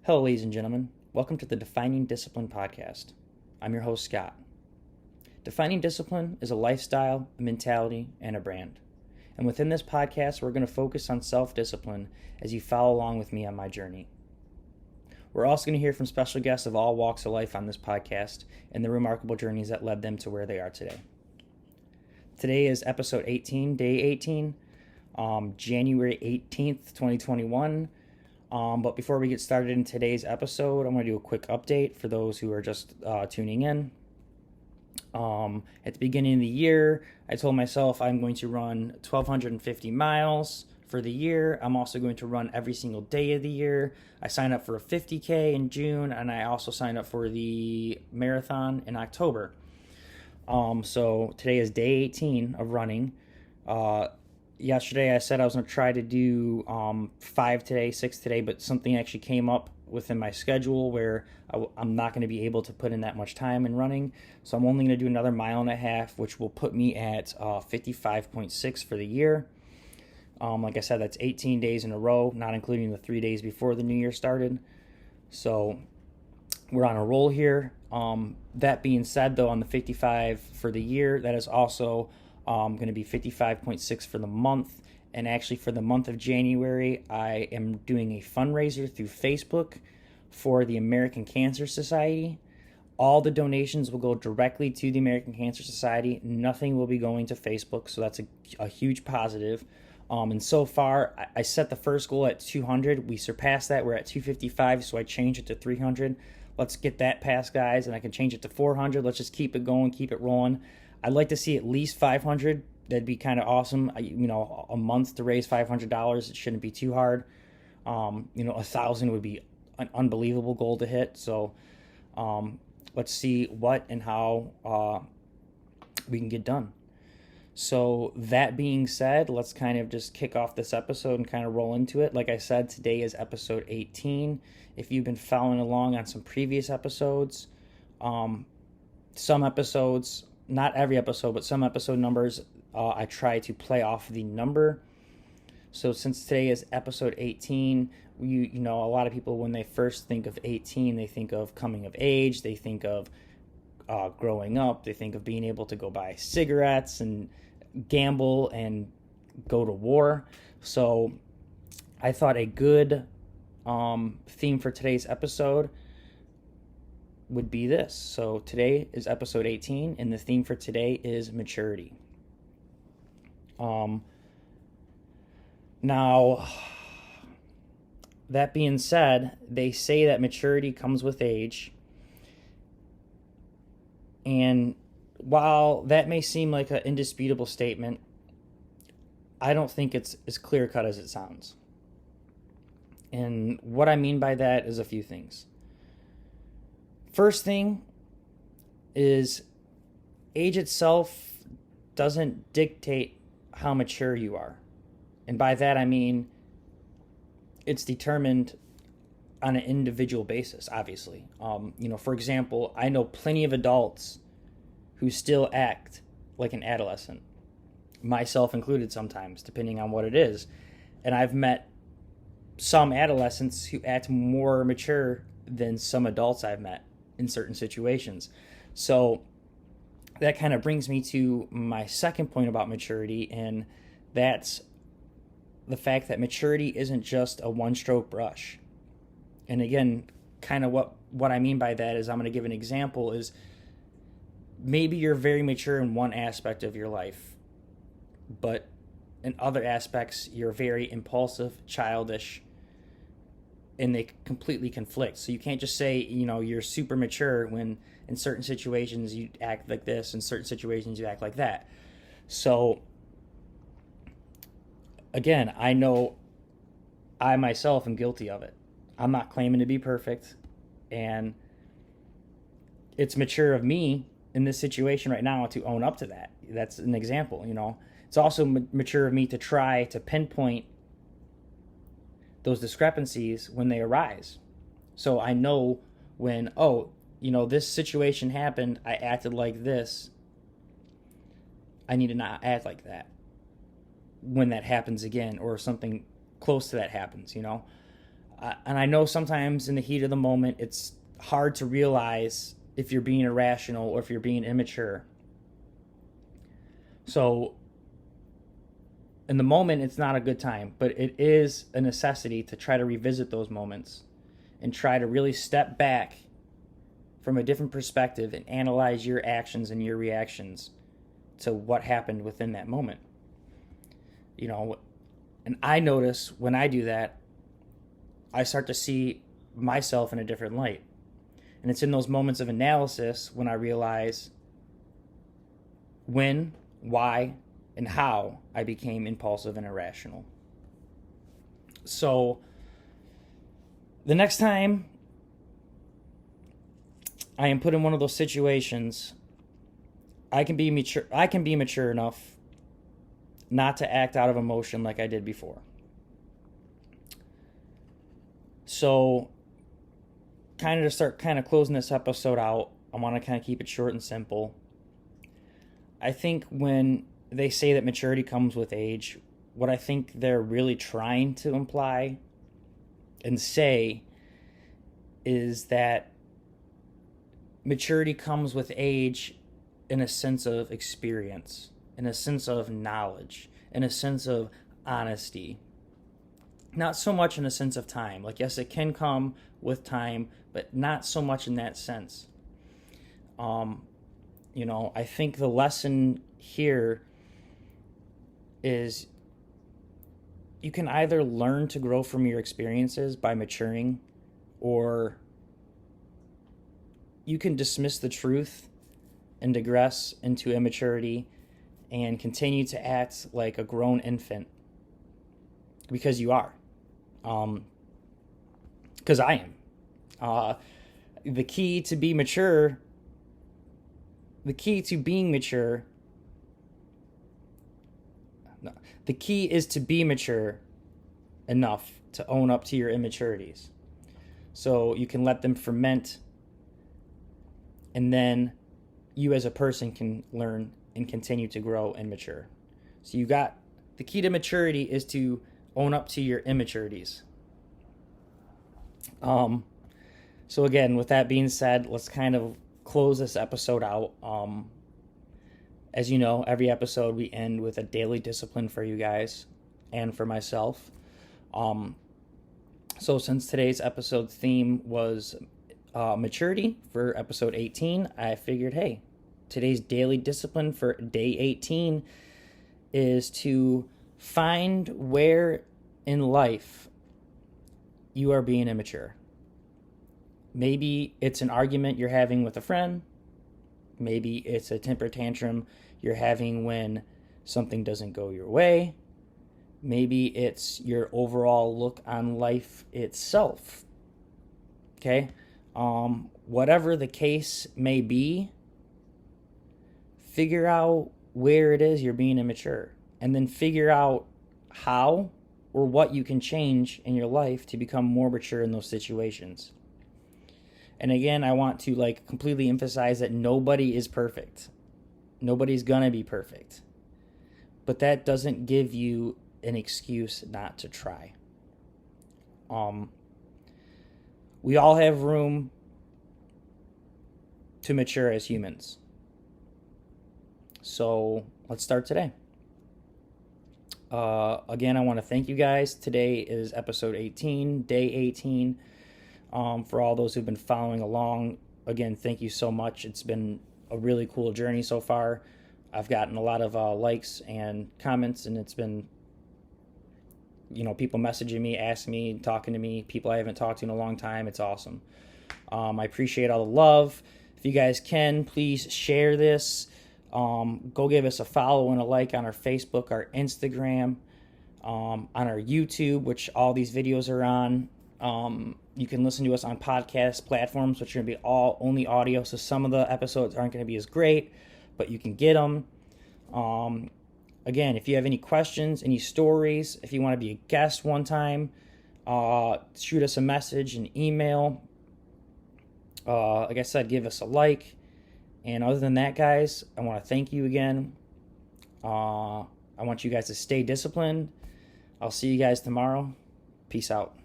Hello, ladies and gentlemen. Welcome to the Defining Discipline podcast. I'm your host, Scott. Defining discipline is a lifestyle, a mentality, and a brand. And within this podcast, we're going to focus on self-discipline as you follow along with me on my journey. We're also going to hear from special guests of all walks of life on this podcast and the remarkable journeys that led them to where they are today. Today is episode 18, day 18, January 18th, 2021. But before we get started in today's episode, I'm going to do a quick update for those who are just tuning in. At the beginning of the year, I told myself I'm going to run 1,250 miles for the year. I'm also going to run every single day of the year. I signed up for a 50K in June, and I also signed up for the marathon in October. So today is day 18 of running. Yesterday I said I was going to try to do 5 today, 6 today, but something actually came up within my schedule where I'm not going to be able to put in that much time in running. So I'm only going to do another mile and a half, which will put me at 55.6 for the year. Like I said, that's 18 days in a row, not including the 3 days before the new year started. So we're on a roll here. That being said, though, on the 55 for the year, that is also going to be 55.6 for the month. And actually, for the month of January, I am doing a fundraiser through Facebook for the American Cancer Society. All the donations will go directly to the American Cancer Society. Nothing will be going to Facebook, so that's a huge positive. And so far, I set the first goal at 200. We surpassed that. We're at 255, so I changed it to 300. Let's get that passed, guys, and I can change it to 400. Let's just keep it going, keep it rolling. I'd like to see at least 500. That'd be kind of awesome. A month to raise $500. It shouldn't be too hard. 1,000 would be an unbelievable goal to hit. So let's see what and how we can get done. So that being said, let's kind of just kick off this episode and kind of roll into it. Like I said, today is episode 18. If you've been following along on some previous episodes, some episodes, not every episode, but some episode numbers, I try to play off the number. So since today is episode 18, you know, a lot of people, when they first think of 18, they think of coming of age, they think of growing up, they think of being able to go buy cigarettes and gamble and go to war. So I thought a good theme for today's episode would be this. So today is episode 18, and the theme for today is maturity. Now, that being said, they say that maturity comes with age. And while that may seem like an indisputable statement, I don't think it's as clear-cut as it sounds. And what I mean by that is a few things. First thing is age itself doesn't dictate how mature you are. And by that I mean it's determined on an individual basis, obviously. For example, I know plenty of adults who still act like an adolescent, myself included sometimes, depending on what it is. And I've met some adolescents who act more mature than some adults I've met in certain situations. So that kind of brings me to my second point about maturity, and that's the fact that maturity isn't just a one-stroke brush. And again, kind of what I mean by that is I'm going to give an example is maybe you're very mature in one aspect of your life, but in other aspects you're very impulsive, childish, and they completely conflict. So you can't just say, you're super mature when in certain situations you act like this, in certain situations you act like that. So again, I know I myself am guilty of it. I'm not claiming to be perfect, and it's mature of me in this situation right now to own up to that. That's an example, It's also mature of me to try to pinpoint those discrepancies when they arise. So I know when, this situation happened, I acted like this. I need to not act like that when that happens again, or something close to that happens, And I know sometimes in the heat of the moment, it's hard to realize if you're being irrational or if you're being immature. So in the moment, it's not a good time, but it is a necessity to try to revisit those moments and try to really step back from a different perspective and analyze your actions and your reactions to what happened within that moment. And I notice when I do that, I start to see myself in a different light. And it's in those moments of analysis when I realize when, why, and how I became impulsive and irrational. So the next time I am put in one of those situations, I can be mature enough not to act out of emotion like I did before. So to start closing this episode out, I want to kind of keep it short and simple. I think when they say that maturity comes with age, what I think they're really trying to imply and say is that maturity comes with age in a sense of experience, in a sense of knowledge, in a sense of honesty. Not so much in a sense of time. Like, yes, it can come with time, but not so much in that sense. I think the lesson here is you can either learn to grow from your experiences by maturing, or you can dismiss the truth and digress into immaturity and continue to act like a grown infant, because you are. Because I am. The key to being mature is to be mature enough to own up to your immaturities. So you can let them ferment, and then you as a person can learn and continue to grow and mature. So the key to maturity is to own up to your immaturities. So again, with that being said, let's kind of close this episode out. As you know, every episode we end with a daily discipline for you guys and for myself. So since today's episode theme was maturity for episode 18, I figured, hey, today's daily discipline for day 18 is to find where in life you are being immature. Maybe it's an argument you're having with a friend. Maybe it's a temper tantrum you're having when something doesn't go your way. Maybe it's your overall look on life itself. Okay? Whatever the case may be, figure out where it is you're being immature, and then figure out how or what you can change in your life to become more mature in those situations. And again, I want to completely emphasize that nobody is perfect. Nobody's gonna be perfect. But that doesn't give you an excuse not to try. We all have room to mature as humans. So let's start today. Again, I want to thank you guys. Today is episode 18, day 18. For all those who've been following along, again, thank you so much. It's been a really cool journey so far. I've gotten a lot of likes and comments, and it's been, people messaging me, asking me, talking to me, people I haven't talked to in a long time. It's awesome. I appreciate all the love. If you guys can, please share this. Go give us a follow and a like on our Facebook, our Instagram, on our YouTube, which all these videos are on. You can listen to us on podcast platforms, which are going to be all only audio. So some of the episodes aren't going to be as great, but you can get them. Again, if you have any questions, any stories, if you want to be a guest one time, shoot us a message, an email. Like I said, give us a like. And other than that, guys, I want to thank you again. I want you guys to stay disciplined. I'll see you guys tomorrow. Peace out.